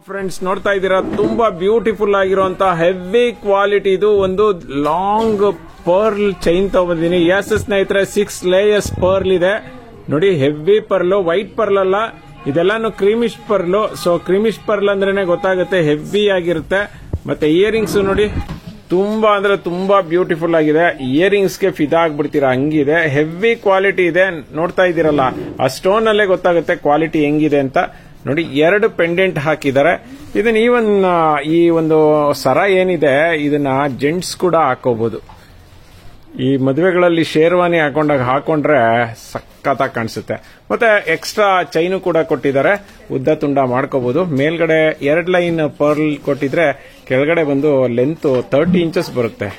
Friends ನೋಡ್ತಾ ಇದ್ದೀರಾ, ತುಂಬಾ ಬ್ಯೂಟಿಫುಲ್ ಆಗಿರುವಂತ ಹೆವಿ ಕ್ವಾಲಿಟಿ ಇದು ಒಂದು ಲಾಂಗ್ ಪರ್ಲ್ ಚೈನ್ ತಗೊಂಡಿದ್ದೀನಿ. ಎಸ್ ಸ್ನೇಹಿತರೆ, 6 ಲೇಯರ್ಸ್ ಪರ್ಲ್ ಇದೆ ನೋಡಿ. ಹೆವಿ ಪರ್ಲ್, ವೈಟ್ ಪರ್ಲ್ ಅಲ್ಲ, ಇದೆಲ್ಲಾನು creamish pearl. So creamish pearl ಅಂದ್ರೇನೆ ಗೊತ್ತಾಗುತ್ತೆ, ಹೆವಿ ಆಗಿರುತ್ತೆ. ಮತ್ತೆ ಇಯರಿಂಗ್ಸ್ ನೋಡಿ, ತುಂಬಾ ಅಂದ್ರೆ ತುಂಬಾ ಬ್ಯೂಟಿಫುಲ್ ಆಗಿದೆ. ಇಯರಿಂಗ್ಸ್ ಗೆ ಫಿದಾ ಆಗ್ಬಿಡ್ತೀರಾ, ಹಂಗಿದೆ. ಹೆವಿ ಕ್ವಾಲಿಟಿ ಇದೆ. ನೋಡ್ತಾ ಇದ್ದೀರಲ್ಲ, ಆ ಸ್ಟೋನ್ ಅಲ್ಲೇ ಗೊತ್ತಾಗುತ್ತೆ ಕ್ವಾಲಿಟಿ ಹೆಂಗಿದೆ ಅಂತ. ನೋಡಿ, 2 ಪೆಂಡೆಂಟ್ ಹಾಕಿದ್ದಾರೆ. ಇದನ್ನ ಈ ಒಂದು ಸರ ಏನಿದೆ, ಇದನ್ನ ಜೆಂಟ್ಸ್ ಕೂಡ ಹಾಕೋಬಹುದು. ಈ ಮದುವೆಗಳಲ್ಲಿ ಶೇರ್ವಾನಿ ಹಾಕೊಂಡ್ರೆ ಸಖತ್ತಾಗಿ ಕಾಣಿಸುತ್ತೆ. ಮತ್ತೆ ಎಕ್ಸ್ಟ್ರಾ ಚೈನು ಕೂಡ ಕೊಟ್ಟಿದ್ದಾರೆ, ಉದ್ದ ತುಂಡ ಮಾಡ್ಕೋಬಹುದು. ಮೇಲ್ಗಡೆ 2 ಲೈನ್ ಪರ್ಲ್ ಕೊಟ್ಟಿದ್ರೆ, ಕೆಳಗಡೆ ಬಂದು ಲೆಂತ್ 30 ಇಂಚಸ್ ಬರುತ್ತೆ.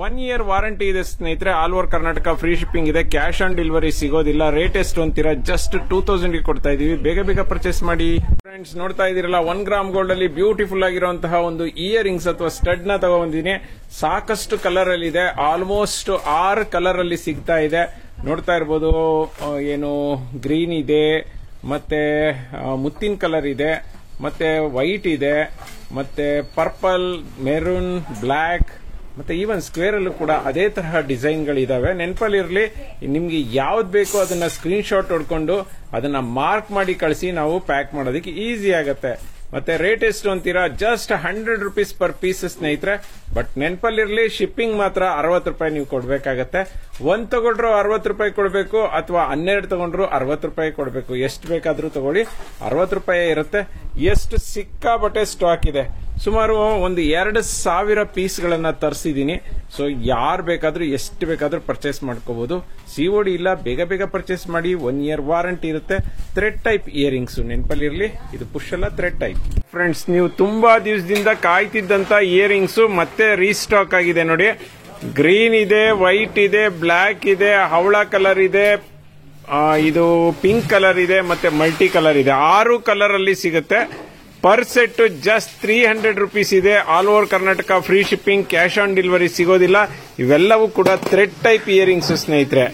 1 ಇಯರ್ ವಾರಂಟಿ ಇದೆ ಸ್ನೇಹಿತರೆ. All over Karnataka free shipping ಇದೆ. ಕ್ಯಾಶ್ ಆನ್ ಡೆಲಿವರಿ ಸಿಗೋದಿಲ್ಲ. ರೇಟ್ ಎಷ್ಟು ಅಂತೀರಾ? ಜಸ್ಟ್ 2000 ಗೆ ಕೊಡ್ತಾ ಇದೀವಿ. ಬೇಗ ಬೇಗ ಪರ್ಚೇಸ್ ಮಾಡಿ. ಫ್ರೆಂಡ್ಸ್ ನೋಡ್ತಾ ಇದೀರಲ್ಲ, 1 ಗ್ರಾಮ್ ಗೋಲ್ಡ್ ಅಲ್ಲಿ ಬ್ಯೂಟಿಫುಲ್ ಆಗಿರುವಂತಹ ಒಂದು ಇಯರಿಂಗ್ಸ್ ಅಥವಾ ಸ್ಟಡ್ ನ ತಗೊಂಡಿದ್ದೀನಿ. ಸಾಕಷ್ಟು ಕಲರ್ ಅಲ್ಲಿ ಇದೆ, ಆಲ್ಮೋಸ್ಟ್ 6 ಕಲರ್ ಅಲ್ಲಿ ಸಿಗ್ತಾ ಇದೆ. ನೋಡ್ತಾ ಇರ್ಬೋದು, ಏನು ಗ್ರೀನ್ ಇದೆ, ಮತ್ತೆ ಮುತ್ತಿನ ಕಲರ್ ಇದೆ, ಮತ್ತೆ ವೈಟ್ ಇದೆ, ಮತ್ತೆ ಪರ್ಪಲ್, ಮೆರೂನ್, ಬ್ಲಾಕ್, ಮತ್ತೆ ಈವನ್ ಸ್ಕ್ವೇರ್ ಅಲ್ಲೂ ಕೂಡ ಅದೇ ತರಹ ಡಿಸೈನ್ ಗಳಿದಾವೆ. ನೆನಪಲ್ಲಿರಲಿ, ನಿಮ್ಗೆ ಯಾವ್ದು ಬೇಕೋ ಅದನ್ನ ಸ್ಕ್ರೀನ್ ಶಾಟ್ ಹೊಡ್ಕೊಂಡು ಅದನ್ನ ಮಾರ್ಕ್ ಮಾಡಿ ಕಳಿಸಿ, ನಾವು ಪ್ಯಾಕ್ ಮಾಡೋದಕ್ಕೆ ಈಸಿ ಆಗತ್ತೆ. ಮತ್ತೆ ರೇಟ್ ಎಷ್ಟು ಅಂತೀರಾ? ಜಸ್ಟ್ 100 ರೂಪೀಸ್ ಪರ್ ಪೀಸ್ ಸ್ನೇಹಿತರೆ. ಬಟ್ ನೆನಪಲ್ಲಿರಲಿ, ಶಿಪ್ಪಿಂಗ್ ಮಾತ್ರ 60 ರೂಪಾಯಿ ನೀವು ಕೊಡ್ಬೇಕಾಗತ್ತೆ. 1 ತಗೊಂಡ್ರು 60 ರೂಪಾಯಿ ಕೊಡಬೇಕು, ಅಥವಾ 12 ತಗೊಂಡ್ರು 60 ರೂಪಾಯಿ ಕೊಡಬೇಕು. ಎಷ್ಟು ಬೇಕಾದ್ರೂ ತಗೊಳ್ಳಿ, 60 ರೂಪಾಯಿ ಇರುತ್ತೆ. ಎಷ್ಟು ಸಿಕ್ಕಾಬಟ್ಟೆ ಸ್ಟಾಕ್ ಇದೆ. ಸುಮಾರು ಒಂದು 2000 ಪೀಸ್ಗಳನ್ನ ತರಿಸಿದೀನಿ. ಸೊ ಯಾರು ಬೇಕಾದ್ರೂ ಎಷ್ಟು ಬೇಕಾದ್ರೂ ಪರ್ಚೇಸ್ ಮಾಡ್ಕೋಬಹುದು. ಸಿಒಡಿ ಇಲ್ಲ, ಬೇಗ ಬೇಗ ಪರ್ಚೇಸ್ ಮಾಡಿ. 1 ಇಯರ್ ವಾರಂಟಿ ಇರುತ್ತೆ. ಥ್ರೆಡ್ ಟೈಪ್ ಇಯರಿಂಗ್ಸ್ ನೆನಪಲ್ಲಿರಲಿ, ಇದು ಪುಷ್ ಅಲ್ಲ, ಥ್ರೆಡ್ ಟೈಪ್. ಫ್ರೆಂಡ್ಸ್, ನೀವು ತುಂಬಾ ದಿವಸದಿಂದ ಕಾಯ್ತಿದ್ದಂತ ಇಯರಿಂಗ್ಸ್ ಮತ್ತೆ ರೀಸ್ಟಾಕ್ ಆಗಿದೆ ನೋಡಿ. ಗ್ರೀನ್ ಇದೆ, ವೈಟ್ ಇದೆ, ಬ್ಲಾಕ್ ಇದೆ, ಹವಳ ಕಲರ್ ಇದೆ, ಇದು ಪಿಂಕ್ ಕಲರ್ ಇದೆ, ಮತ್ತೆ ಮಲ್ಟಿ ಕಲರ್ ಇದೆ. 6 ಕಲರ್ ಅಲ್ಲಿ ಸಿಗುತ್ತೆ. ಪರ್ ಸೆಟ್ ಜಸ್ಟ್ 300 ರೂಪೀಸ್ ಇದೆ. All over Karnataka free shipping, cash on delivery ಸಿಗೋದಿಲ್ಲ. ಇವೆಲ್ಲವೂ ಕೂಡ ಥ್ರೆಡ್ ಟೈಪ್ ಇಯರಿಂಗ್ಸ್ ಸ್ನೇಹಿತರೆ.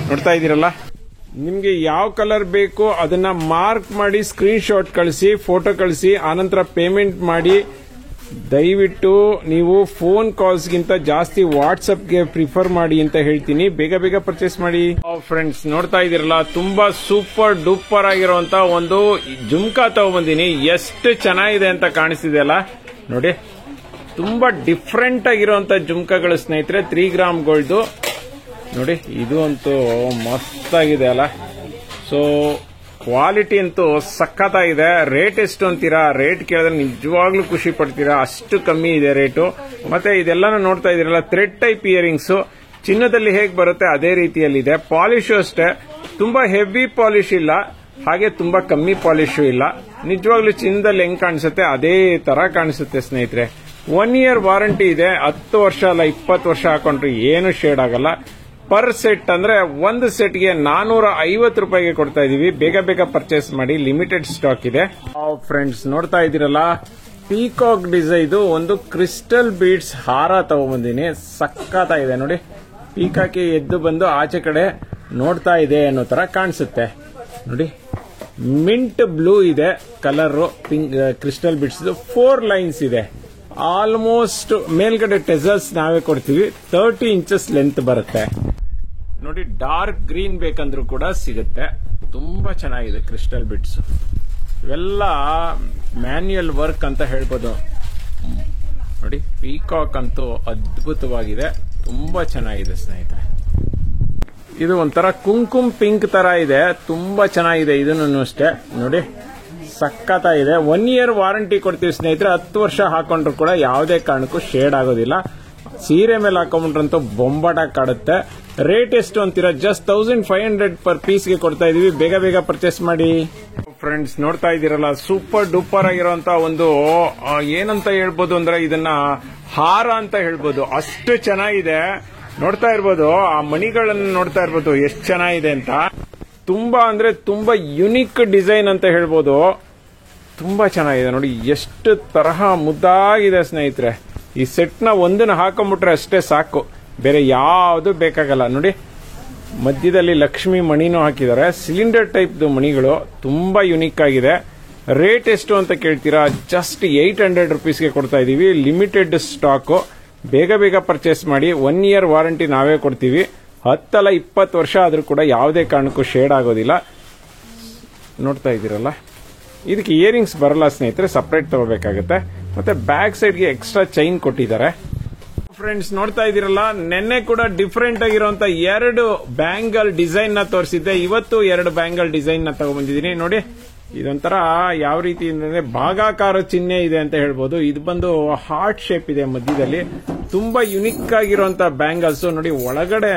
ನೋಡ್ತಾ ಇದ್ದೀರಲ್ಲ, ನಿಮ್ಗೆ ಯಾವ ಕಲರ್ ಬೇಕು ಅದನ್ನ ಮಾರ್ಕ್ ಮಾಡಿ ಸ್ಕ್ರೀನ್ ಶಾಟ್ ಕಳಿಸಿ, ಫೋಟೋ ಕಳಿಸಿ, ಆನಂತರ ಪೇಮೆಂಟ್ ಮಾಡಿ. ದಯವಿಟ್ಟು ನೀವು ಫೋನ್ ಕಾಲ್ಸ್ಗಿಂತ ಜಾಸ್ತಿ ವಾಟ್ಸ್ಆಪ್ಗೆ ಪ್ರಿಫರ್ ಮಾಡಿ ಅಂತ ಹೇಳ್ತೀನಿ. ಬೇಗ ಬೇಗ ಪರ್ಚೇಸ್ ಮಾಡಿ. ಫ್ರೆಂಡ್ಸ್ ನೋಡ್ತಾ ಇದ್ದೀರಲ್ಲ, ತುಂಬಾ ಸೂಪರ್ ಡೂಪರ್ ಆಗಿರುವಂತ ಒಂದು ಜುಮ್ಕಾ ತಗೊಂಡ್ಬಂದಿನಿ. ಎಷ್ಟು ಚೆನ್ನಾಗಿದೆ ಅಂತ ಕಾಣಿಸ್ತಿದೆ ಅಲ್ಲ ನೋಡಿ. ತುಂಬಾ ಡಿಫ್ರೆಂಟ್ ಆಗಿರುವಂತ ಜುಮ್ಕಾಗಳು ಸ್ನೇಹಿತರೆ. 3 ಗ್ರಾಮ್ ಗೋಲ್ಡ್ ನೋಡಿ. ಇದು ಅಂತೂ ಮಸ್ತ್ ಆಗಿದೆ ಅಲ್ಲ. ಸೊ ಕ್ವಾಲಿಟಿ ಅಂತೂ ಸಖತ್ತಾಗಿದೆ. ರೇಟ್ ಎಷ್ಟು ಅಂತೀರಾ? ರೇಟ್ ಕೇಳಿದ್ರೆ ನಿಜವಾಗ್ಲೂ ಖುಷಿ ಪಡ್ತೀರಾ, ಅಷ್ಟು ಕಮ್ಮಿ ಇದೆ ರೇಟು. ಮತ್ತೆ ಇದೆಲ್ಲಾನು ನೋಡ್ತಾ ಇದೀರಲ್ಲ, ಥ್ರೆಡ್ ಟೈಪ್ ಇಯರಿಂಗ್ಸ್. ಚಿನ್ನದಲ್ಲಿ ಹೇಗೆ ಬರುತ್ತೆ ಅದೇ ರೀತಿಯಲ್ಲಿದೆ. ಪಾಲಿಶ್ ಅಷ್ಟೇ, ತುಂಬಾ ಹೆವಿ ಪಾಲಿಶ್ ಇಲ್ಲ, ಹಾಗೆ ತುಂಬಾ ಕಮ್ಮಿ ಪಾಲಿಶ್ ಇಲ್ಲ. ನಿಜವಾಗ್ಲೂ ಚಿನ್ನದಲ್ಲಿ ಹೆಂಗ್ ಕಾಣಿಸುತ್ತೆ ಅದೇ ತರ ಕಾಣಿಸುತ್ತೆ ಸ್ನೇಹಿತರೆ. 1 ಇಯರ್ ವಾರಂಟಿ ಇದೆ. 10 ವರ್ಷ ಅಲ್ಲ, 20 ವರ್ಷ ಹಾಕೊಂಡ್ರೆ ಏನು ಶೇಡ್ ಆಗಲ್ಲ. ಪರ್ ಸೆಟ್ ಅಂದ್ರೆ ಒಂದು ಸೆಟ್ಗೆ 450 ರೂಪಾಯಿಗೆ ಕೊಡ್ತಾ ಇದೀವಿ. ಬೇಗ ಬೇಗ ಪರ್ಚೇಸ್ ಮಾಡಿ, ಲಿಮಿಟೆಡ್ ಸ್ಟಾಕ್ ಇದೆ. ಫ್ರೆಂಡ್ಸ್ ನೋಡ್ತಾ ಇದ್ದೀರಲ್ಲ, ಪೀಕಾಕ್ ಡಿಸೈನ್ ಒಂದು ಕ್ರಿಸ್ಟಲ್ ಬೀಡ್ಸ್ ಹಾರ ತಗೊಂಡ್ಬಂದಿನಿ. ಸಖತ್ತಾಗಿದೆ ನೋಡಿ. ಪೀಕಾಕಿ ಎದ್ದು ಬಂದು ಆಚೆ ಕಡೆ ನೋಡ್ತಾ ಇದೆ ಅನ್ನೋ ತರ ಕಾಣಿಸುತ್ತೆ ನೋಡಿ. ಮಿಂಟ್ ಬ್ಲೂ ಇದೆ colour, pink crystal beads. 4 lines ಇದೆ. ಆಲ್ಮೋಸ್ಟ್ ಮೇಲ್ಗಡೆ ಟೆಸಲ್ಸ್ ನಾವೇ ಕೊಡ್ತೀವಿ. 30 ಇಂಚಸ್ ಲೆಂತ್ ಬರುತ್ತೆ ನೋಡಿ. ಡಾರ್ಕ್ ಗ್ರೀನ್ ಬೇಕಂದ್ರೂ ಕೂಡ ಸಿಗುತ್ತೆ. ತುಂಬಾ ಚೆನ್ನಾಗಿದೆ ಕ್ರಿಸ್ಟಲ್ ಬಿಟ್ಸ್. ಇವೆಲ್ಲ ಮ್ಯಾನ್ಯುಯಲ್ ವರ್ಕ್ ಅಂತ ಹೇಳ್ಬೋದು ನೋಡಿ. ಪೀಕಾಕ್ ಅಂತೂ ಅದ್ಭುತವಾಗಿದೆ, ತುಂಬಾ ಚೆನ್ನಾಗಿದೆ ಸ್ನೇಹಿತರೆ. ಇದು ಒಂಥರ ಕುಂಕುಮ್ ಪಿಂಕ್ ತರ ಇದೆ, ತುಂಬಾ ಚೆನ್ನಾಗಿದೆ. ಇದನ್ನು ಅಷ್ಟೇ ನೋಡಿ, ಸಖತ್ತಾಗಿದೆ. 1 ಇಯರ್ ವಾರಂಟಿ ಕೊಡ್ತೀವಿ ಸ್ನೇಹಿತರೆ. 10 ವರ್ಷ ಹಾಕೊಂಡ್ರು ಕೂಡ ಯಾವುದೇ ಕಾರಣಕ್ಕೂ ಶೇಡ್ ಆಗೋದಿಲ್ಲ. ಸೀರೆ ಮೇಲೆ ಹಾಕೊಂಡ್ರಂತೂ ಬೊಂಬಾಟಾಗಿ ಕಾಡುತ್ತೆ. ರೇಟ್ ಎಷ್ಟು ಅಂತೀರಾ? ಜಸ್ಟ್ 1500 ಪರ್ ಪೀಸ್ಗೆ ಕೊಡ್ತಾ ಇದೀವಿ. ಬೇಗ ಬೇಗ ಪರ್ಚೇಸ್ ಮಾಡಿ. ಫ್ರೆಂಡ್ಸ್ ನೋಡ್ತಾ ಇದ್ದೀರಲ್ಲ, ಸೂಪರ್ ಡೂಪರ್ ಆಗಿರುವಂತ ಒಂದು ಏನಂತ ಹೇಳ್ಬೋದು ಅಂದ್ರೆ, ಇದನ್ನ ಹಾರ ಅಂತ ಹೇಳ್ಬೋದು. ಅಷ್ಟು ಚೆನ್ನಾಗಿದೆ. ನೋಡ್ತಾ ಇರ್ಬೋದು, ಆ ಮಣಿಗಳನ್ನು ನೋಡ್ತಾ ಇರ್ಬೋದು ಎಷ್ಟು ಚೆನ್ನಾಗಿದೆ ಅಂತ. ತುಂಬಾ ಅಂದ್ರೆ ತುಂಬಾ ಯುನಿಕ್ ಡಿಸೈನ್ ಅಂತ ಹೇಳ್ಬೋದು. ತುಂಬಾ ಚೆನ್ನಾಗಿದೆ ನೋಡಿ. ಎಷ್ಟು ತರಹ ಮುದ್ದಾಗಿದೆ ಸ್ನೇಹಿತರೆ. ಈ ಸೆಟ್ ನ ಒಂದನ್ನ ಹಾಕೊಂಡ್ಬಿಟ್ರೆ ಅಷ್ಟೇ ಸಾಕು, ಬೇರೆ ಯಾವುದು ಬೇಕಾಗಲ್ಲ ನೋಡಿ. ಮಧ್ಯದಲ್ಲಿ ಲಕ್ಷ್ಮಿ ಮಣಿನೂ ಹಾಕಿದ್ದಾರೆ. ಸಿಲಿಂಡರ್ ಟೈಪ್ ಮಣಿಗಳು ತುಂಬಾ ಯುನಿಕ್ ಆಗಿದೆ. ರೇಟ್ ಎಷ್ಟು ಅಂತ ಕೇಳ್ತೀರಾ, ಜಸ್ಟ್ 800 ರುಪೀಸ್ಗೆ ಕೊಡ್ತಾ ಇದೀವಿ. ಲಿಮಿಟೆಡ್ ಸ್ಟಾಕ್, ಬೇಗ ಬೇಗ ಪರ್ಚೇಸ್ ಮಾಡಿ. 1 ಇಯರ್ ವಾರಂಟಿ ನಾವೇ ಕೊಡ್ತೀವಿ. 10 ಅಲ್ಲ 20 ವರ್ಷ ಆದ್ರೂ ಕೂಡ ಯಾವುದೇ ಕಾರಣಕ್ಕೂ ಶೇಡ್ ಆಗೋದಿಲ್ಲ. ನೋಡ್ತಾ ಇದ್ದೀರಲ್ಲ, ಇದಕ್ಕೆ ಇಯರಿಂಗ್ಸ್ ಬರಲ್ಲ ಸ್ನೇಹಿತರೆ, ಸಪರೇಟ್ ತಗೋಬೇಕಾಗುತ್ತೆ. ಮತ್ತೆ ಬ್ಯಾಕ್ ಸೈಡ್ಗೆ ಎಕ್ಸ್ಟ್ರಾ ಚೈನ್ ಕೊಟ್ಟಿದ್ದಾರೆ. ಫ್ರೆಂಡ್ಸ್ ನೋಡ್ತಾ ಇದ್ದೀರಲ್ಲ, ನಿನ್ನೆ ಕೂಡ ಡಿಫರೆಂಟ್ ಆಗಿರುವಂತ 2 ಬ್ಯಾಂಗಲ್ ಡಿಸೈನ್ ನ ತೋರಿಸಿದ್ದೆ. ಇವತ್ತು 2 ಬ್ಯಾಂಗಲ್ ಡಿಸೈನ್ ನ ತಗೊಂಡ್ಬಂದಿದ್ದೀನಿ. ನೋಡಿ, ಇದೊಂಥರ ಯಾವ ರೀತಿ ಅಂದ್ರೆ ಭಾಗಾಕಾರ ಚಿಹ್ನೆ ಇದೆ ಅಂತ ಹೇಳ್ಬೋದು. ಇದು ಬಂದು ಹಾರ್ಟ್ ಶೇಪ್ ಇದೆ ಮಧ್ಯದಲ್ಲಿ. ತುಂಬಾ ಯುನಿಕ್ ಆಗಿರುವಂತ ಬ್ಯಾಂಗಲ್ಸ್. ನೋಡಿ ಒಳಗಡೆ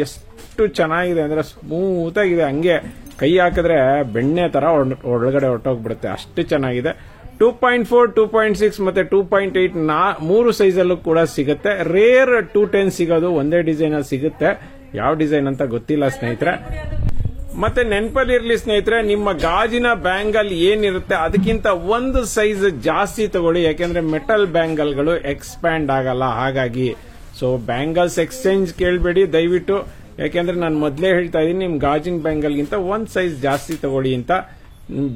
ಎಷ್ಟು ಚೆನ್ನಾಗಿದೆ ಅಂದ್ರೆ ಸ್ಮೂತ್ ಆಗಿದೆ. ಹಂಗೆ ಕೈ ಹಾಕಿದ್ರೆ ಬೆಣ್ಣೆ ತರ ಒಳಗಡೆ ಹೊರಟೋಗ್ಬಿಡುತ್ತೆ, ಅಷ್ಟು ಚೆನ್ನಾಗಿದೆ. 2.4, 2.6 ಮತ್ತೆ 2.8 3 ಸೈಜ್ ಅಲ್ಲೂ ಕೂಡ ಸಿಗುತ್ತೆ. ರೇರ್ 210 ಸಿಗೋದು, ಒಂದೇ ಡಿಸೈನ್ ಅಲ್ಲಿ ಸಿಗುತ್ತೆ. ಯಾವ ಡಿಸೈನ್ ಅಂತ ಗೊತ್ತಿಲ್ಲ ಸ್ನೇಹಿತರೆ. ಮತ್ತೆ ನೆನಪಲ್ಲಿರ್ಲಿ ಸ್ನೇಹಿತರೆ, ನಿಮ್ಮ ಗಾಜಿನ ಬ್ಯಾಂಗಲ್ ಏನಿರುತ್ತೆ ಅದಕ್ಕಿಂತ 1 ಸೈಜ್ ಜಾಸ್ತಿ ತಗೊಳ್ಳಿ. ಯಾಕೆಂದ್ರೆ ಮೆಟಲ್ ಬ್ಯಾಂಗಲ್ಗಳು ಎಕ್ಸ್ಪ್ಯಾಂಡ್ ಆಗಲ್ಲ. ಹಾಗಾಗಿ ಸೊ ಬ್ಯಾಂಗಲ್ಸ್ ಎಕ್ಸ್ಚೇಂಜ್ ಕೇಳಬೇಡಿ ದಯವಿಟ್ಟು. ಯಾಕೆಂದ್ರೆ ನಾನು ಮೊದಲೇ ಹೇಳ್ತಾ ಇದ್ದೀನಿ, ನಿಮ್ ಗಾಜಿನ ಬ್ಯಾಂಗಲ್ಗಿಂತ 1 ಸೈಜ್ ಜಾಸ್ತಿ ತಗೊಳ್ಳಿ ಅಂತ.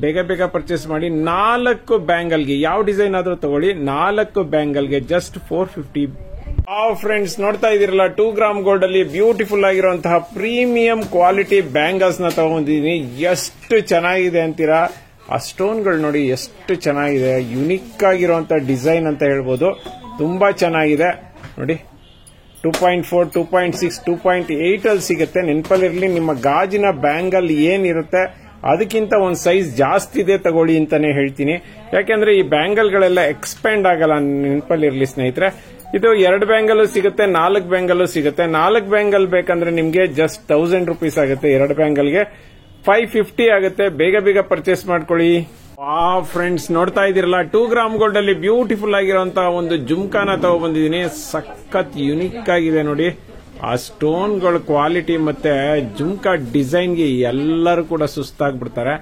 ಬೇಗ ಬೇಗ ಪರ್ಚೇಸ್ ಮಾಡಿ. 4 ಬ್ಯಾಂಗಲ್ಗೆ ಯಾವ ಡಿಸೈನ್ ಆದ್ರೂ ತಗೊಳ್ಳಿ. 4 ಬ್ಯಾಂಗಲ್ಗೆ ಜಸ್ಟ್ 450. ಫ್ರೆಂಡ್ಸ್ ನೋಡ್ತಾ ಇದೀರಲ್ಲ, 2 ಗ್ರಾಮ್ ಗೋಲ್ಡ್ ಅಲ್ಲಿ ಬ್ಯೂಟಿಫುಲ್ ಆಗಿರುವಂತಹ ಪ್ರೀಮಿಯಂ ಕ್ವಾಲಿಟಿ ಬ್ಯಾಂಗಲ್ಸ್ ನ ತಗೊಂಡಿದ್ದೀನಿ. ಎಷ್ಟು ಚೆನ್ನಾಗಿದೆ ಅಂತೀರಾ. ಆ ಸ್ಟೋನ್ಗಳು ನೋಡಿ ಎಷ್ಟು ಚೆನ್ನಾಗಿದೆ. ಯುನಿಕ್ ಆಗಿರುವಂತಹ ಡಿಸೈನ್ ಅಂತ ಹೇಳ್ಬೋದು. ತುಂಬಾ ಚೆನ್ನಾಗಿದೆ ನೋಡಿ. 2.4, 2.6, 2.8 ಅಲ್ಲಿ ಸಿಗುತ್ತೆ. ನೆನಪಲ್ಲಿರಲಿ, ನಿಮ್ಮ ಗಾಜಿನ ಬ್ಯಾಂಗಲ್ ಏನಿರುತ್ತೆ ಅದಕ್ಕಿಂತ 1 ಸೈಜ್ ಜಾಸ್ತಿ ಇದೆ ತಗೊಳ್ಳಿ ಅಂತಾನೆ ಹೇಳ್ತೀನಿ. ಯಾಕೆಂದ್ರೆ ಈ ಬ್ಯಾಂಗಲ್ಗಳೆಲ್ಲ ಎಕ್ಸ್ಪ್ಯಾಂಡ್ ಆಗಲ್ಲ, ನೆನಪಲ್ಲಿರಲಿ ಸ್ನೇಹಿತರೆ. ಇದು 2 ಬ್ಯಾಂಗಲ್ ಸಿಗುತ್ತೆ, 4 ಬ್ಯಾಂಗಲ್ ಸಿಗುತ್ತೆ. 4 ಬ್ಯಾಂಗಲ್ ಬೇಕಂದ್ರೆ ನಿಮ್ಗೆ ಜಸ್ಟ್ 1000 ರುಪೀಸ್ ಆಗುತ್ತೆ. 2 ಬ್ಯಾಂಗಲ್ಗೆ 550 ಆಗುತ್ತೆ. ಬೇಗ ಬೇಗ ಪರ್ಚೇಸ್ ಮಾಡ್ಕೊಳ್ಳಿ. ಫ್ರೆಂಡ್ಸ್ ನೋಡ್ತಾ ಇದೀರಲ್ಲ, 2 ಗ್ರಾಮ್ ಗೋಲ್ಡ್ ಅಲ್ಲಿ ಬ್ಯೂಟಿಫುಲ್ ಆಗಿರುವಂತಹ ಒಂದು ಜುಮ್ಕಾನ ತಗೊಬಂದಿದ್ದೀನಿ. ಸಖತ್ ಯುನಿಕ್ ಆಗಿದೆ ನೋಡಿ. ಆ ಸ್ಟೋನ್ಗಳ ಕ್ವಾಲಿಟಿ ಮತ್ತೆ ಜುಮ್ಕಾ ಡಿಸೈನ್ಗೆ ಎಲ್ಲರೂ ಕೂಡ ಸುಸ್ತಾಗ್ಬಿಡ್ತಾರೆ.